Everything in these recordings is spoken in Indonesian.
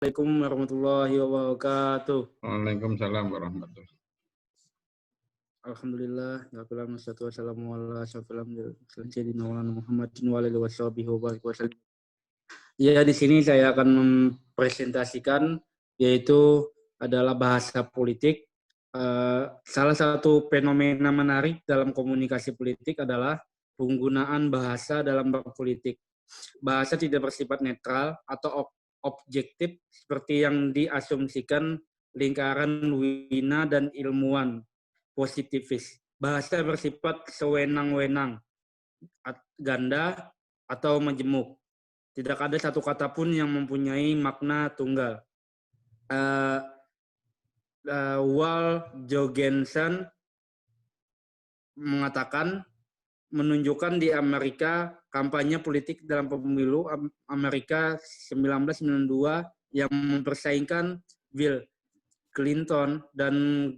Assalamualaikum warahmatullahi wabarakatuh. Waalaikumsalam warahmatullahi wabarakatuh. Alhamdulillah, wassalamu ala asyrofil anbiya'i sayyidina Maulana Muhammadin wa alihi wasallam. Ya, di sini saya akan mempresentasikan yaitu adalah bahasa politik. Salah satu fenomena menarik dalam komunikasi politik adalah penggunaan bahasa dalam berpolitik. Bahasa tidak bersifat netral atau objektif seperti yang diasumsikan lingkaran wina dan ilmuwan positivis. Bahasa bersifat sewenang-wenang, ganda, atau majemuk. Tidak ada satu kata pun yang mempunyai makna tunggal. Wal Jogensen mengatakan, menunjukkan di Amerika kampanye politik dalam pemilu Amerika 1992 yang mempersaingkan Bill Clinton dan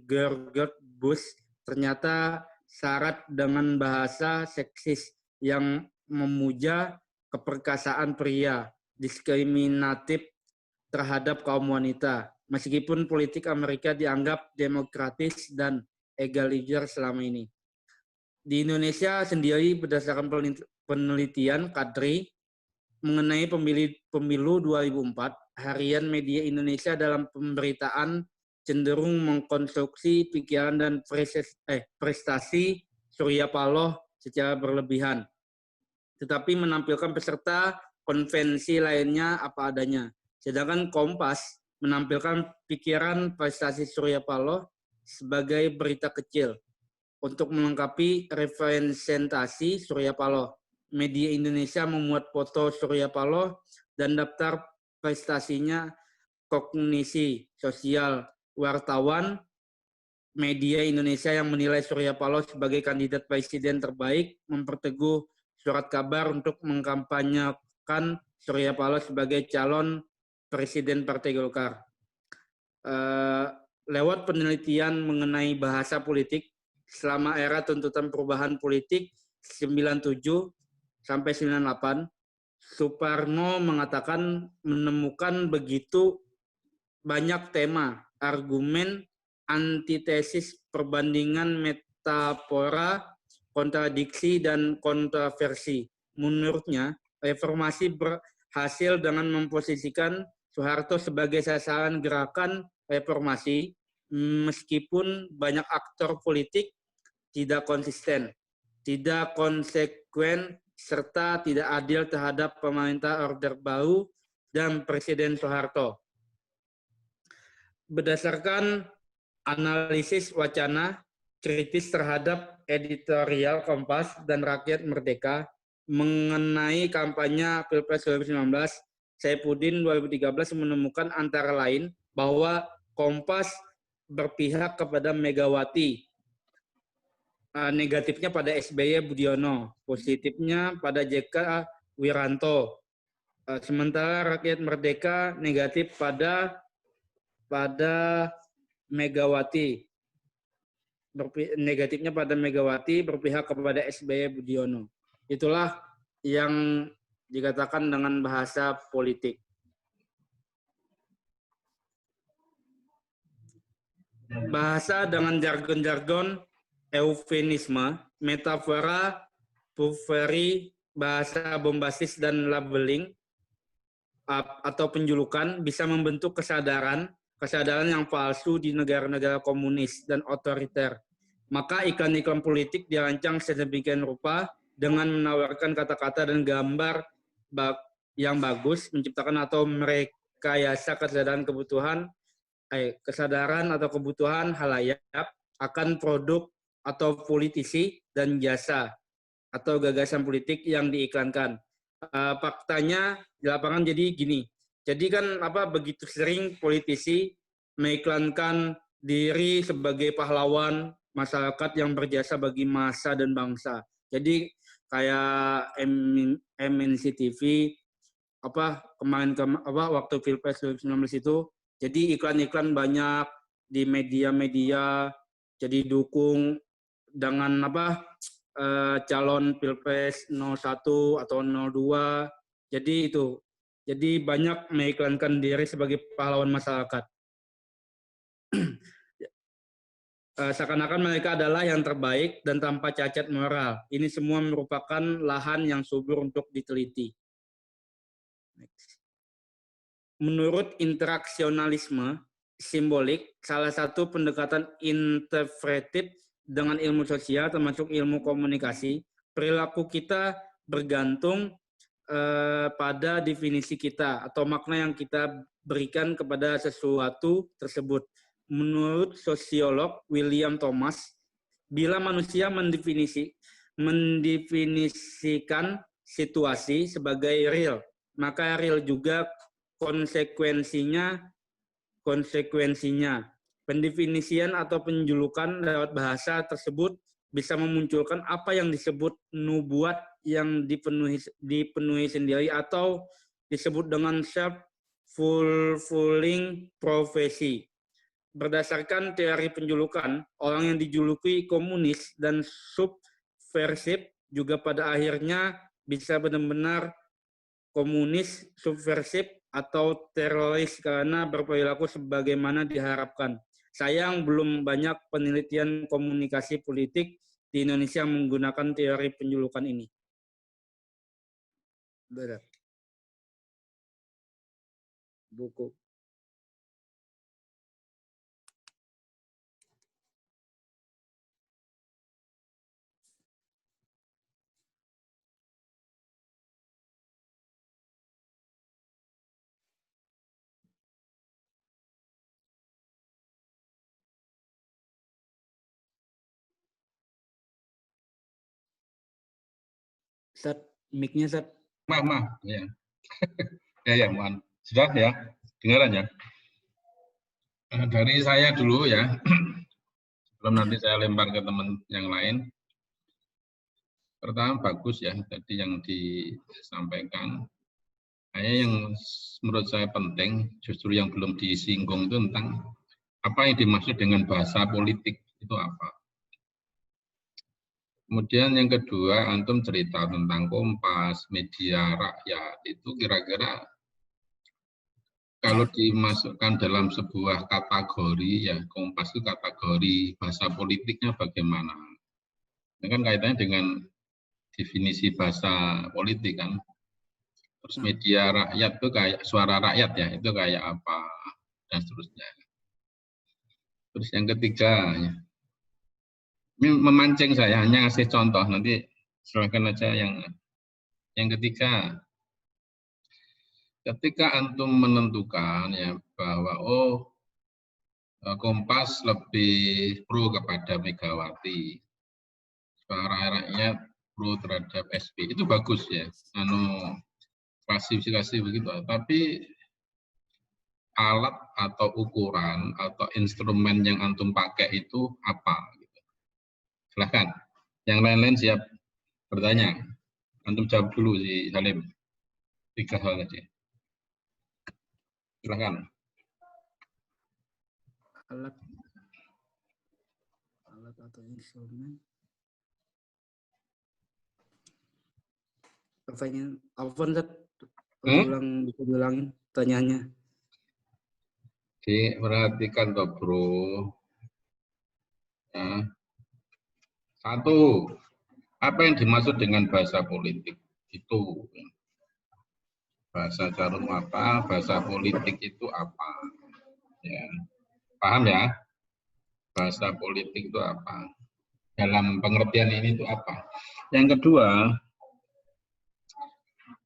George Bush ternyata syarat dengan bahasa seksis yang memuja keperkasaan pria, diskriminatif terhadap kaum wanita, meskipun politik Amerika dianggap demokratis dan egaliter selama ini. Di Indonesia sendiri berdasarkan penelitian Kadri mengenai pemilu 2004, harian media Indonesia dalam pemberitaan cenderung mengkonstruksi pikiran dan prestasi Surya Paloh secara berlebihan, tetapi menampilkan peserta konvensi lainnya apa adanya. Sedangkan Kompas menampilkan pikiran prestasi Surya Paloh sebagai berita kecil. Untuk melengkapi representasi Surya Paloh, media Indonesia memuat foto Surya Paloh dan daftar prestasinya kognisi sosial wartawan. Media Indonesia yang menilai Surya Paloh sebagai kandidat presiden terbaik memperteguh surat kabar untuk mengkampanyekan Surya Paloh sebagai calon presiden Partai Golkar. Lewat penelitian mengenai bahasa politik selama era tuntutan perubahan politik 97 sampai 98, Suparno mengatakan menemukan begitu banyak tema, argumen, antitesis, perbandingan, metafora, kontradiksi, dan kontroversi. Menurutnya, reformasi berhasil dengan memposisikan Soeharto sebagai sasaran gerakan reformasi, meskipun banyak aktor politik tidak konsisten, tidak konsekuen, serta tidak adil terhadap pemerintah Orde Baru dan Presiden Soeharto. Berdasarkan analisis wacana kritis terhadap editorial Kompas dan Rakyat Merdeka mengenai kampanye Pilpres 2019, Saifuddin 2013 menemukan antara lain bahwa Kompas berpihak kepada Megawati, negatifnya pada SBY Budiono, positifnya pada JK Wiranto. Sementara Rakyat Merdeka negatif pada Megawati, negatifnya pada Megawati, berpihak kepada SBY Budiono. Itulah yang dikatakan dengan bahasa politik. Bahasa dengan jargon-jargon eufemisme, metafora, puferi, bahasa bombastis dan labeling atau penjulukan bisa membentuk kesadaran yang palsu di negara-negara komunis dan otoriter. Maka iklan-iklan politik dirancang sedemikian rupa dengan menawarkan kata-kata dan gambar yang bagus, menciptakan atau merekayasa kesadaran atau kebutuhan halayak akan produk atau politisi dan jasa atau gagasan politik yang diiklankan. Faktanya di lapangan jadi gini. Jadi kan begitu sering politisi mengiklankan diri sebagai pahlawan masyarakat yang berjasa bagi masa dan bangsa. Jadi kayak MNC TV kemarin waktu Pilpres 2019 itu, jadi iklan-iklan banyak di media-media, jadi dukung dengan calon Pilpres 01 atau 02. Jadi itu Jadi banyak mengiklankan diri sebagai pahlawan masyarakat. Seakan-akan mereka adalah yang terbaik dan tanpa cacat moral. Ini semua merupakan lahan yang subur untuk diteliti. Menurut interaksionalisme simbolik, salah satu pendekatan interpretif dengan ilmu sosial termasuk ilmu komunikasi, perilaku kita bergantung pada definisi kita atau makna yang kita berikan kepada sesuatu tersebut. Menurut sosiolog William Thomas, bila manusia mendefinisikan situasi sebagai real, maka real juga konsekuensinya. Pendefinisian atau penjulukan lewat bahasa tersebut bisa memunculkan apa yang disebut nubuat yang dipenuhi sendiri atau disebut dengan self-fulfilling prophecy. Berdasarkan teori penjulukan, orang yang dijuluki komunis dan subversif juga pada akhirnya bisa benar-benar komunis, subversif, atau teroris karena berperilaku sebagaimana diharapkan. Sayang belum banyak penelitian komunikasi politik di Indonesia menggunakan teori penjulukan ini. Berat. Buku. Sat, mic-nya Sat. Maaf, ya. Ya, mohon. Sudah ya, dengaran ya. Dari saya dulu ya, sebelum nanti saya lempar ke teman yang lain. Pertama bagus ya, tadi yang disampaikan. Yang menurut saya penting, justru yang belum disinggung itu tentang apa yang dimaksud dengan bahasa politik itu apa. Kemudian yang kedua, antum cerita tentang Kompas, media rakyat, itu kira-kira kalau dimasukkan dalam sebuah kategori, ya Kompas itu kategori bahasa politiknya bagaimana? Ini kan kaitannya dengan definisi bahasa politik kan. Terus media rakyat itu kayak suara rakyat ya, itu kayak apa, dan seterusnya. Terus yang ketiga, ya, ini memancing saya, hanya ngasih contoh, nanti silakan aja yang ketiga. Ketika antum menentukan ya bahwa Kompas lebih pro kepada Megawati, suara rakyat pro terhadap SB, itu bagus ya, klasifikasi begitu. Tapi alat atau ukuran atau instrumen yang antum pakai itu apa? Silahkan, yang lain-lain siap bertanya. Antum jawab dulu si Salim, 3 hal aja. Silahkan. Alat atau instrumen. Pertanyaan apa bisa diulangin pertanyaannya? Diperhatikan toh bro. Ya. 1, apa yang dimaksud dengan bahasa politik? Itu bahasa jarum apa? Bahasa politik itu apa? Ya. Paham ya? Bahasa politik itu apa? Dalam pengertian ini itu apa? Yang kedua,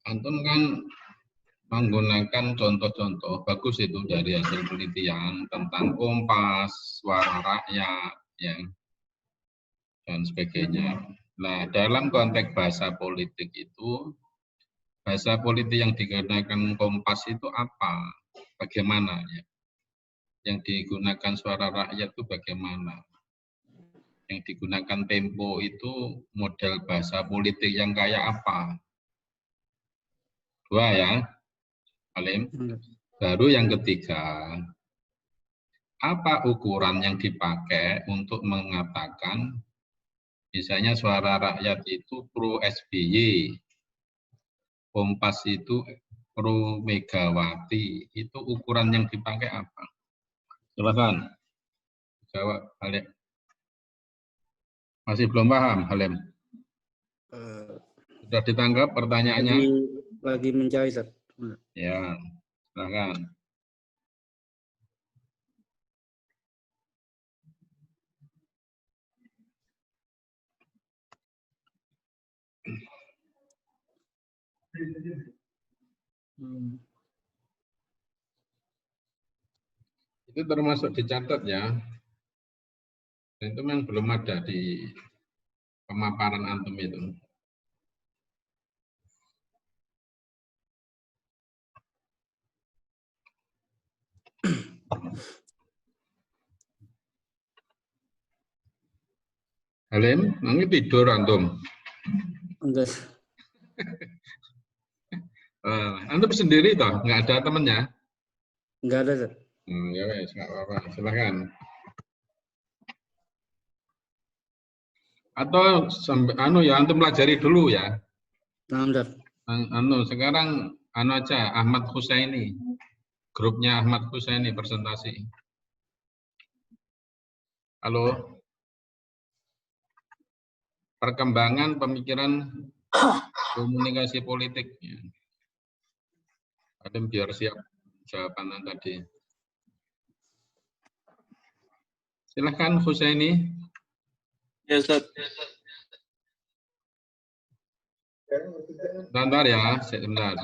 antum kan menggunakan contoh-contoh bagus itu dari hasil penelitian tentang Kompas, suara rakyat, ya, dan sebagainya. Nah, dalam konteks bahasa politik itu, bahasa politik yang digunakan Kompas itu apa? Bagaimana ya? Yang digunakan suara rakyat itu bagaimana? Yang digunakan Tempo itu model bahasa politik yang kayak apa? 2 ya, Alim. Baru yang ketiga, apa ukuran yang dipakai untuk mengatakan misalnya suara rakyat itu pro SBY, Kompas itu mikromegawati, itu ukuran yang dipakai apa? Silakan jawab, Halim. Masih belum paham, Halim? Sudah ditangkap pertanyaannya? Lagi mencari, Ustaz. Ya, silakan. Itu termasuk dicatat ya. Itu memang belum ada di pemaparan antum itu. Halim, nanti tidur antum? Enggak. Antum sendiri toh, nggak ada temennya? Enggak ada, Ustaz. Ya wes, nggak apa-apa. Silakan. Atau antum pelajari dulu ya. Nah, Ustaz. Sekarang aja Ahmad Husaini. Grupnya Ahmad Husaini presentasi. Halo. Perkembangan pemikiran komunikasi politik. Ada biar siap jawaban tadi. Silahkan Husaini. Ya, Ustaz. Bentar ya, sebentar.